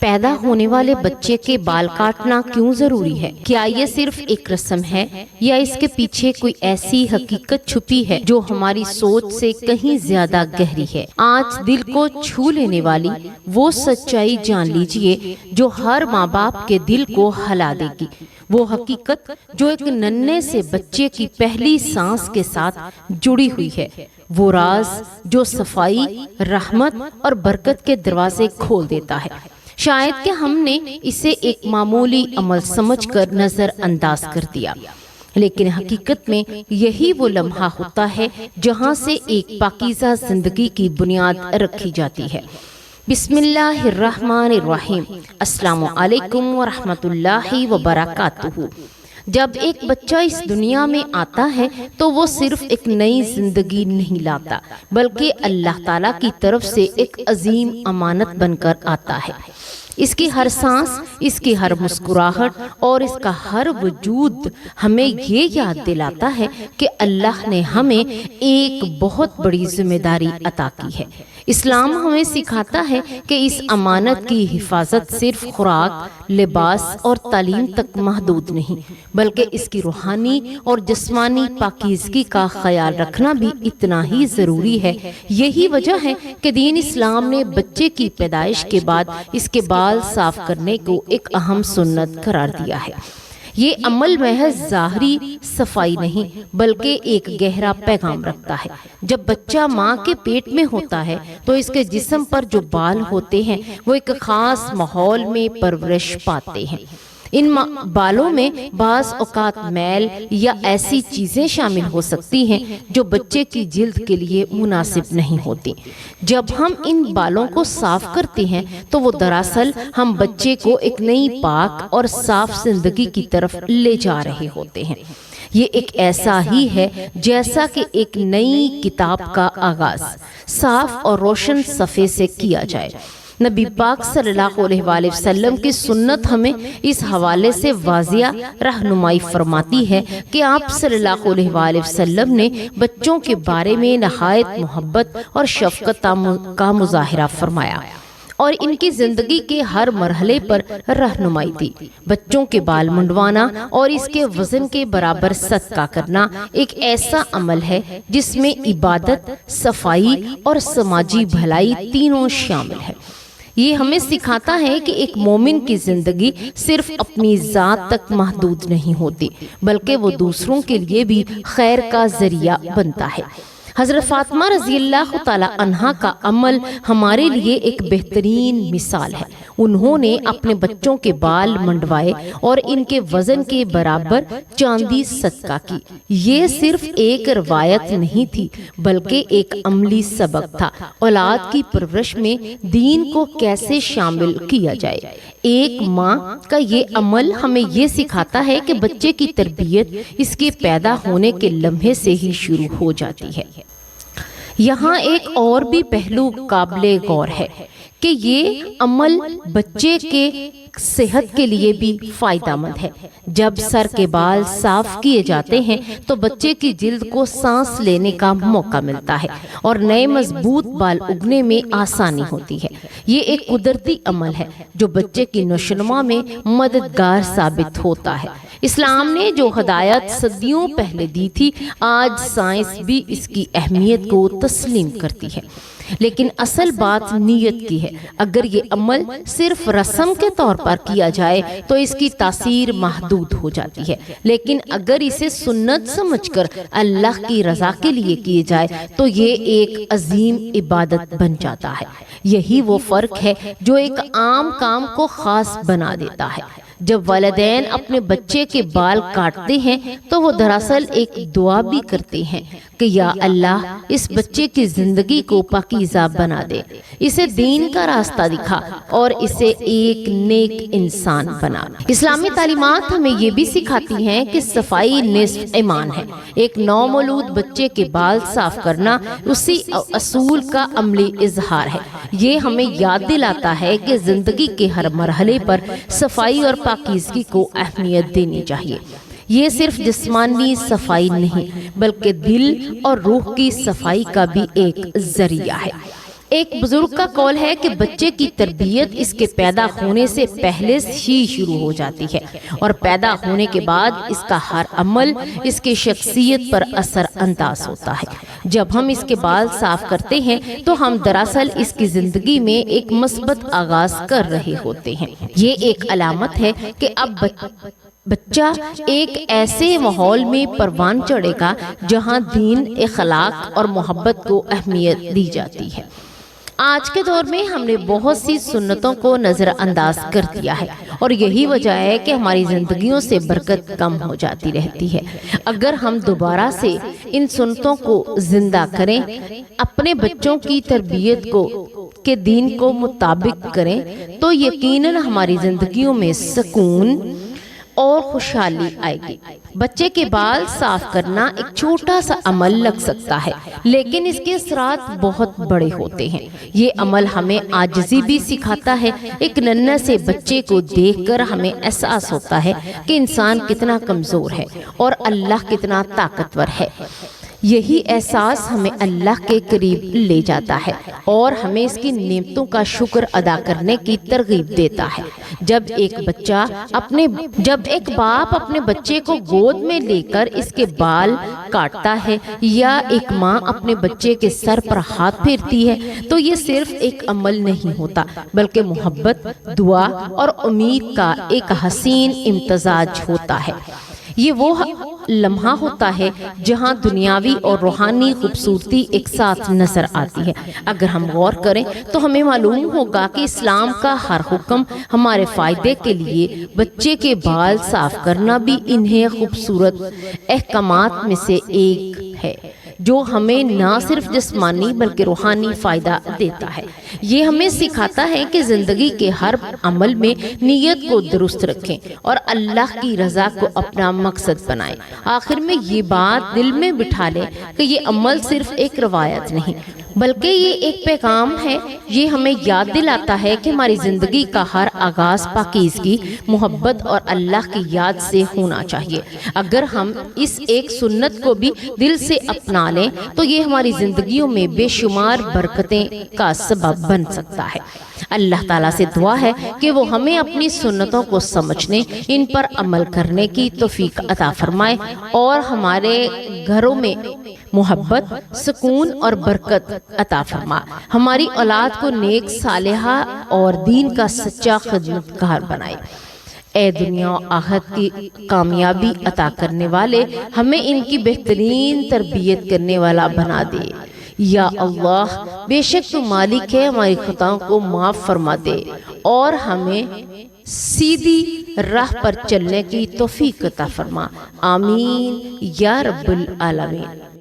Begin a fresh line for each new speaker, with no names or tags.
پیدا ہونے والے بچے کے بال کاٹنا کیوں ضروری ہے؟ کیا یہ صرف ایک رسم ہے یا اس کے پیچھے کوئی ایسی حقیقت چھپی ہے جو ہماری سوچ سے کہیں زیادہ گہری ہے؟ آج دل کو چھو لینے والی وہ سچائی جان لیجئے جو ہر ماں باپ کے دل کو ہلا دے گی، وہ حقیقت جو ایک ننھے سے بچے کی پہلی سانس کے ساتھ جڑی ہوئی ہے، وہ راز جو صفائی، رحمت اور برکت کے دروازے کھول دیتا ہے۔ شاید کہ ہم نے اسے ایک معمولی عمل سمجھ کر نظر انداز کر دیا، لیکن حقیقت میں یہی وہ لمحہ ہوتا ہے جہاں سے ایک پاکیزہ زندگی کی بنیاد رکھی جاتی ہے۔ بسم اللہ الرحمن الرحیم۔ السلام علیکم ورحمۃ اللہ وبرکاتہ۔ جب ایک بچہ اس دنیا میں آتا ہے تو وہ صرف ایک نئی زندگی نہیں لاتا، بلکہ اللہ تعالیٰ کی طرف سے ایک عظیم امانت بن کر آتا ہے۔ اس کی ہر سانس، اس کی ہر مسکراہٹ اور اس کا ہر وجود ہمیں یہ یاد دلاتا ہے کہ اللہ نے ہمیں ایک بہت بڑی ذمہ داری عطا کی ہے۔ اسلام ہمیں سکھاتا ہے کہ اس امانت کی حفاظت صرف خوراک، لباس اور تعلیم تک محدود نہیں، بلکہ اس کی روحانی اور جسمانی پاکیزگی کا خیال رکھنا بھی اتنا ہی ضروری ہے۔ یہی وجہ ہے کہ دین اسلام نے بچے کی پیدائش کے بعد اس کے بال صاف کرنے کو ایک اہم سنت قرار دیا ہے۔ یہ عمل محض ظاہری صفائی نہیں بلکہ ایک گہرا پیغام رکھتا ہے۔ جب بچہ ماں کے پیٹ میں ہوتا ہے تو اس کے جسم پر جو بال ہوتے ہیں وہ ایک خاص ماحول میں پرورش پاتے ہیں۔ ان بالوں میں بعض اوقات میل یا ایسی چیزیں شامل ہو سکتی ہیں جو بچے کی جلد کے لیے مناسب نہیں ہوتی۔ جب ہم ان بالوں کو صاف کرتے ہیں تو وہ دراصل ہم بچے کو ایک نئی پاک اور صاف زندگی کی طرف لے جا رہے ہوتے ہیں۔ یہ ایک ایسا ہی ہے جیسا کہ ایک نئی کتاب کا آغاز صاف اور روشن صفحے سے کیا جائے۔ نبی پاک صلی اللہ علیہ وآلہ وسلم کی سنت ہمیں اس حوالے سے واضح رہنمائی فرماتی ہے کہ آپ صلی اللہ علیہ وآلہ وسلم نے بچوں کے بارے میں نہایت محبت اور شفقت کا مظاہرہ فرمایا اور ان کی زندگی کے ہر مرحلے پر رہنمائی دی۔ بچوں کے بال منڈوانا اور اس کے وزن کے برابر صدقہ کرنا ایک ایسا عمل ہے جس میں عبادت، صفائی اور سماجی بھلائی تینوں شامل ہے۔ یہ ہمیں سکھاتا ہے کہ ایک مومن کی زندگی صرف اپنی ذات تک محدود نہیں ہوتی، بلکہ وہ دوسروں کے لیے بھی خیر کا ذریعہ بنتا ہے۔ حضرت فاطمہ رضی اللہ تعالی عنہا کا عمل ہمارے لیے ایک بہترین مثال ہے۔ انہوں نے اپنے بچوں کے بال منڈوائے اور ان کے وزن کے برابر چاندی صدقہ کی۔ یہ صرف ایک روایت نہیں تھی بلکہ ایک عملی سبق تھا، اولاد کی پرورش میں دین کو کیسے شامل کیا جائے۔ ایک ماں کا یہ عمل ہمیں یہ سکھاتا ہے کہ بچے کی تربیت اس کے پیدا ہونے کے لمحے سے ہی شروع ہو جاتی ہے۔ یہاں ایک اور بھی پہلو قابل غور ہے کہ یہ عمل بچے کے صحت کے لیے بھی فائدہ مند ہے۔ جب سر کے بال صاف کیے جاتے ہیں تو بچے کی جلد کو سانس لینے کا موقع ملتا ہے اور نئے مضبوط بال اگنے میں آسانی ہوتی ہے۔ یہ ایک قدرتی عمل ہے جو بچے کی نشوونما میں مددگار ثابت ہوتا ہے۔ اسلام نے جو ہدایت صدیوں پہلے دی تھی، آج سائنس بھی اس کی اہمیت کو تسلیم کرتی ہے، لیکن اصل بات نیت کی ہے۔ اگر یہ عمل صرف رسم کے طور پر کیا جائے تو اس کی تاثیر محدود ہو جاتی ہے، لیکن اگر اسے سنت سمجھ کر اللہ کی رضا کے لیے کیے جائے تو یہ ایک عظیم عبادت بن جاتا ہے۔ یہی وہ فرق ہے جو ایک عام کام کو خاص بنا دیتا ہے۔ جب والدین اپنے بچے کے بال کاٹتے ہیں تو وہ دراصل ایک دعا بھی کرتے ہیں کہ یا اللہ اس بچے کی زندگی کو پاکیزہ بنا دے، اسے دین کا راستہ دکھا اور اسے ایک نیک انسان بنا۔ اسلامی تعلیمات ہمیں یہ بھی سکھاتی ہیں کہ صفائی نصف ایمان ہے۔ ایک نومولود بچے کے بال صاف کرنا اسی اصول کا عملی اظہار ہے۔ یہ ہمیں یاد دلاتا ہے کہ زندگی کے ہر مرحلے پر صفائی اور پاکیزگی کو اہمیت دینی چاہیے۔ یہ صرف جسمانی صفائی نہیں بلکہ دل اور روح کی صفائی کا بھی ایک ذریعہ ہے۔ ایک بزرگ کا قول ہے کہ بچے کی تربیت اس کے پیدا ہونے سے پہلے ہی شروع ہو جاتی ہے اور پیدا ہونے کے بعد اس کا ہر عمل اس کی شخصیت پر اثر انداز ہوتا ہے۔ جب ہم اس کے بال صاف کرتے ہیں تو ہم دراصل اس کی زندگی میں ایک مثبت آغاز کر رہے ہوتے ہیں۔ یہ ایک علامت ہے کہ اب بچہ ایک ایسے ماحول میں پروان چڑھے گا جہاں دین، اخلاق اور محبت کو اہمیت دی جاتی ہے۔ آج کے دور میں ہم نے بہت سی سنتوں کو نظر انداز کر دیا ہے اور یہی وجہ ہے کہ ہماری زندگیوں سے برکت کم ہو جاتی رہتی ہے۔ اگر ہم دوبارہ سے ان سنتوں کو زندہ کریں، اپنے بچوں کی تربیت کے دین کو مطابق کریں تو یقیناً ہماری زندگیوں میں سکون اور خوشحالی آئے گی۔ بچے کے بال صاف کرنا ایک چھوٹا سا عمل لگ سکتا ہے لیکن اس کے اثرات بہت بڑے ہوتے ہیں۔ یہ عمل ہمیں عاجزی بھی سکھاتا ہے۔ ایک ننھے سے بچے کو دیکھ کر ہمیں احساس ہوتا ہے کہ انسان کتنا کمزور ہے اور اللہ کتنا طاقتور ہے۔ یہی احساس ہمیں اللہ کے قریب لے جاتا ہے اور ہمیں اس کی نعمتوں کا شکر ادا کرنے کی ترغیب دیتا ہے۔ جب ایک باپ اپنے بچے کو گود میں لے کر اس کے بال کاٹتا ہے یا ایک ماں اپنے بچے کے سر پر ہاتھ پھیرتی ہے تو یہ صرف ایک عمل نہیں ہوتا بلکہ محبت، دعا اور امید کا ایک حسین امتزاج ہوتا ہے۔ یہ وہ لمحہ ہوتا ہے جہاں دنیاوی اور روحانی خوبصورتی ایک ساتھ نظر آتی ہے۔ اگر ہم غور کریں تو ہمیں معلوم ہوگا کہ اسلام کا ہر حکم ہمارے فائدے کے لیے۔ بچے کے بال صاف کرنا بھی انہیں خوبصورت احکامات میں سے ایک ہے جو ہمیں نہ صرف جسمانی بلکہ روحانی فائدہ دیتا ہے۔ یہ ہمیں سکھاتا ہے کہ زندگی کے ہر عمل میں نیت کو درست رکھیں اور اللہ کی رضا کو اپنا مقصد بنائیں۔ آخر میں یہ بات دل میں بٹھا لیں کہ یہ عمل صرف ایک روایت نہیں بلکہ یہ ایک پیغام ہے۔ یہ ہمیں یاد دلاتا ہے کہ ہماری زندگی کا ہر آغاز پاکیزگی، محبت اور اللہ کی یاد سے ہونا چاہیے۔ اگر ہم اس ایک سنت کو بھی دل سے اپنا لیں تو یہ ہماری زندگیوں میں بے شمار برکتیں کا سبب بن سکتا ہے۔ اللہ تعالیٰ سے دعا ہے کہ وہ ہمیں اپنی سنتوں کو سمجھنے، ان پر عمل کرنے کی توفیق عطا فرمائے اور ہمارے گھروں میں محبت، سکون اور برکت عطا فرما۔ ہماری اولاد کو نیک، صالحہ اور دین کا سچا خدمتگار بنائے۔ اے دنیا و آخرت کی کامیابی عطا کرنے والے، ہمیں ان کی بہترین تربیت کرنے والا بنا دے۔ یا اللہ، بے شک تو مالک ہے، ہماری خطاؤں کو معاف فرما دے اور ہمیں سیدھی راہ پر چلنے کی توفیق عطا فرما۔ آمین یا رب العالمین۔